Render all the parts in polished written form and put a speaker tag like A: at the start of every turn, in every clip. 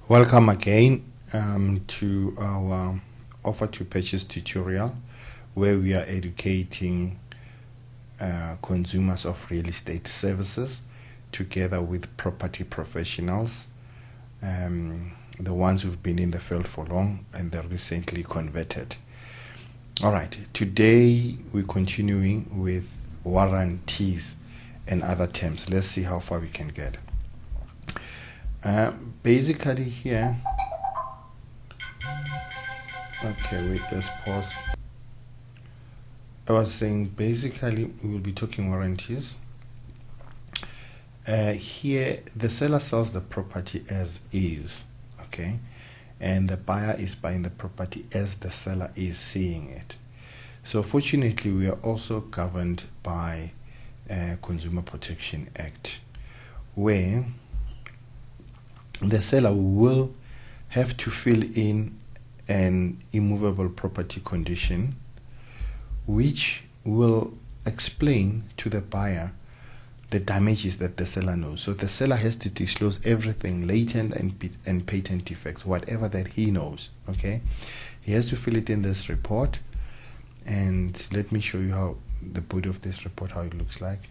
A: Welcome again to our offer to purchase tutorial where we are educating consumers of real estate services together with property professionals, the ones who've been in the field for long and they're recently converted. All right, today we're continuing with warranties and other terms. Let's see how far we can get. Basically here, okay, wait, let's pause. I was saying basically we will be talking warranties. Here the seller sells the property as is, okay, and the buyer is buying the property as the seller is seeing it. So fortunately we are also governed by Consumer Protection Act, where the seller will have to fill in an immovable property condition which will explain to the buyer the damages that the seller knows. So the seller has to disclose everything, latent and patent defects, whatever that he knows, okay? He has to fill it in this report, and let me show you how the body of this report, how it looks like.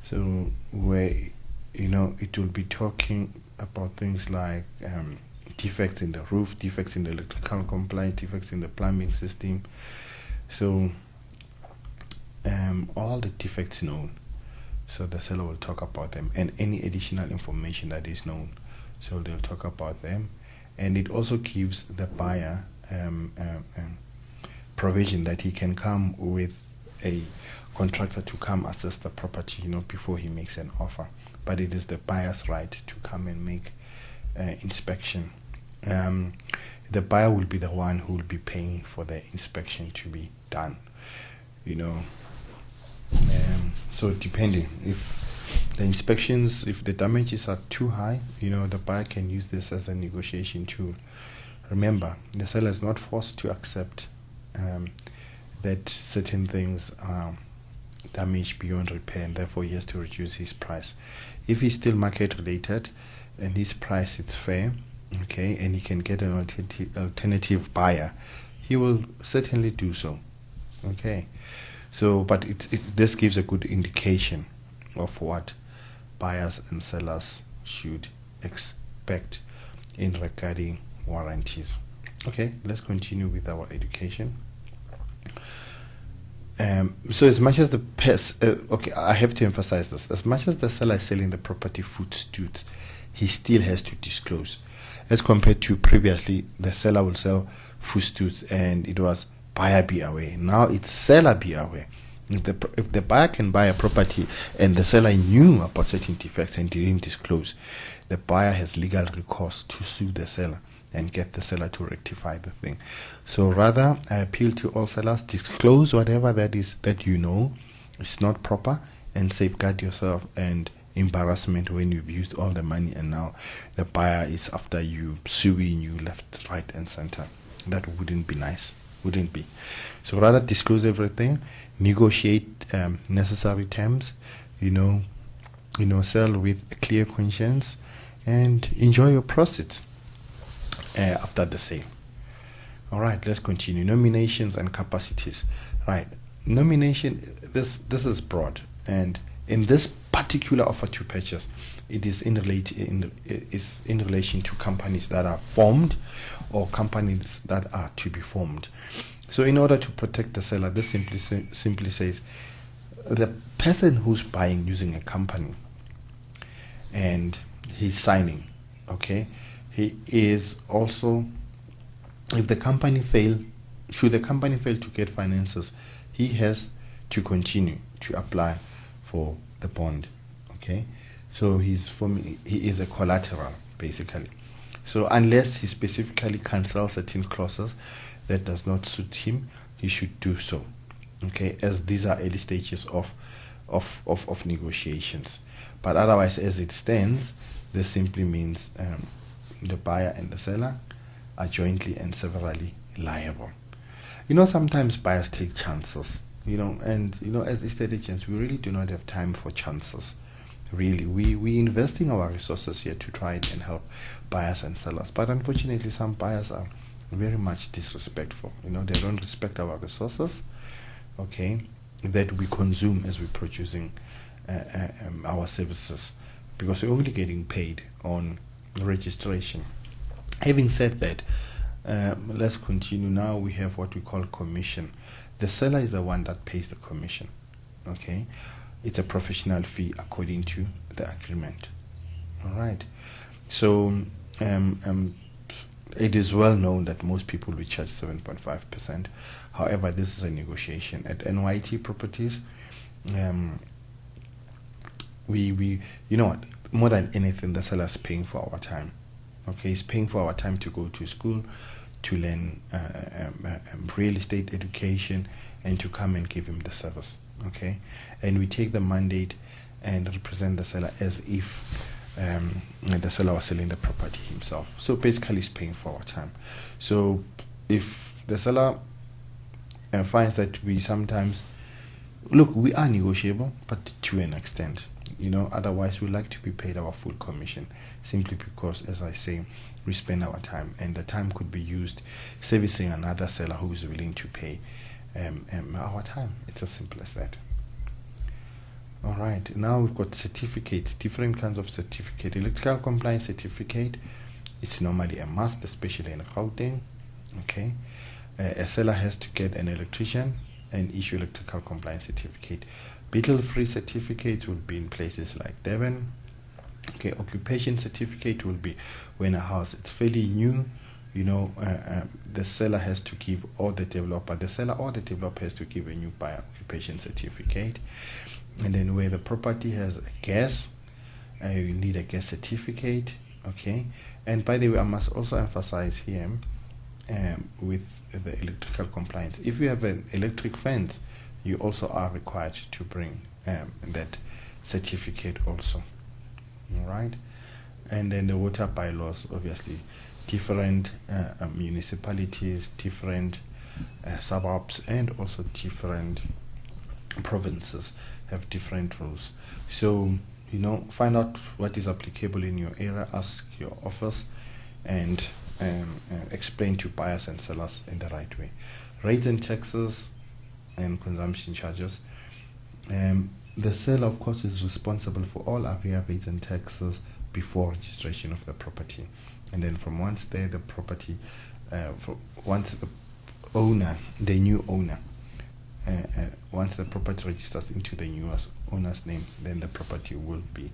A: So where, it will be talking about things like defects in the roof, defects in the electrical compliance, defects in the plumbing system. So all the defects known, so the seller will talk about them, and any additional information that is known, so they'll talk about them. And it also gives the buyer provision that he can come with a contractor to come assess the property, before he makes an offer. But it is the buyer's right to come and make inspection. The buyer will be the one who will be paying for the inspection to be done, so depending if the inspections, if the damages are too high, the buyer can use this as a negotiation tool. Remember, the seller is not forced to accept that certain things are damaged beyond repair, and therefore he has to reduce his price. If he's still market related and his price is fair, okay, and he can get an alternative buyer, he will certainly do so, okay. So but this gives a good indication of what buyers and sellers should expect in regarding warranties. Okay, let's continue with our education. So as much as the okay, I have to emphasize this, as much as the seller is selling the property footstoots, he still has to disclose, as compared to previously the seller will sell footstoots and it was buyer be aware. Now it's seller be aware. If the buyer can buy a property and the seller knew about certain defects and didn't disclose, the buyer has legal recourse to sue the seller and get the seller to rectify the thing. So rather, I appeal to all sellers, disclose whatever that is that is not proper, and safeguard yourself and embarrassment when you've used all the money and now the buyer is after you, suing you left, right and center. That wouldn't be nice, wouldn't be. So rather disclose everything, negotiate necessary terms, sell with a clear conscience, and enjoy your profits after the sale. All right, let's continue. Nominations and capacities. Right, nomination, this is broad, and in this particular offer to purchase, it is in relation to companies that are formed or companies that are to be formed. So in order to protect the seller, this simply says the person who's buying using a company and he's signing, okay, he is also, if the company should the company fail to get finances, he has to continue to apply for the bond, okay. So he is a collateral basically. So unless he specifically cancels certain clauses that does not suit him, he should do so, okay, as these are early stages of negotiations. But otherwise, as it stands, this simply means the buyer and the seller are jointly and severally liable. Sometimes buyers take chances, and as estate agents, we really do not have time for chances. Really, we investing our resources here to try and help buyers and sellers, but unfortunately some buyers are very much disrespectful. They don't respect our resources, okay, that we consume as we're producing our services, because we're only getting paid on registration. Having said that, let's continue. Now we have what we call commission. The seller is the one that pays the commission, okay. It's a professional fee according to the agreement. All right. So it is well known that most people will charge 7.5%. However, this is a negotiation at NYT Properties. We you know what? More than anything, the seller is paying for our time. Okay, he's paying for our time to go to school, to learn real estate education, and to come and give him the service. Okay, and we take the mandate and represent the seller as if the seller was selling the property himself. So basically, he's paying for our time. So if the seller finds that we sometimes look, we are negotiable, but to an extent. Otherwise we like to be paid our full commission, simply because, as I say, we spend our time, and the time could be used servicing another seller who is willing to pay our time. It's as simple as that. All right, now we've got certificates, different kinds of certificate. Electrical compliance certificate, it's normally a must, especially in Gauteng. Okay, a seller has to get an electrician and issue electrical compliance certificate. Beetle-free certificates will be in places like Devon. Okay, occupation certificate will be when a house is fairly new. The seller has to give, or the seller or the developer has to give a new buyer occupation certificate. And then where the property has a gas, you need a gas certificate. Okay, and by the way, I must also emphasize here with the electrical compliance, if you have an electric fence, you also are required to bring that certificate also. All right, and then the water bylaws, obviously different municipalities, different suburbs, and also different provinces have different rules. So find out what is applicable in your area, ask your office, and explain to buyers and sellers in the right way. Rates and taxes and consumption charges. The seller, of course, is responsible for all area rates and taxes before registration of the property, and then from once there, the property, once the new owner, once the property registers into the new owner's name, then the property will be,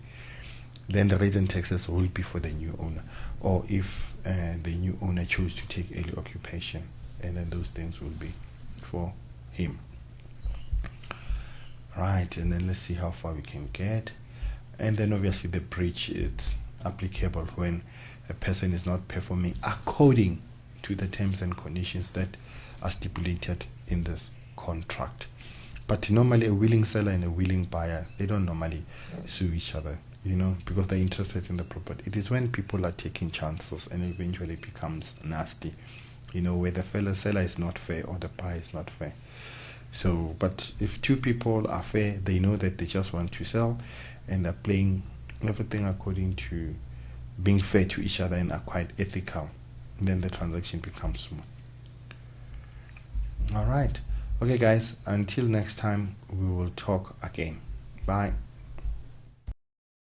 A: then the rates and taxes will be for the new owner, or if the new owner chose to take early occupation, and then those things will be for him. Right, and then let's see how far we can get. And then obviously the breach is applicable when a person is not performing according to the terms and conditions that are stipulated in this contract. But normally a willing seller and a willing buyer, they don't normally sue each other, because they're interested in the property. It is when people are taking chances and eventually becomes nasty, where the seller is not fair or the buyer is not fair. So, but if two people are fair, they know that they just want to sell, and they're playing everything according to being fair to each other and are quite ethical, then the transaction becomes smooth. All right. Okay, guys, until next time, we will talk again. Bye.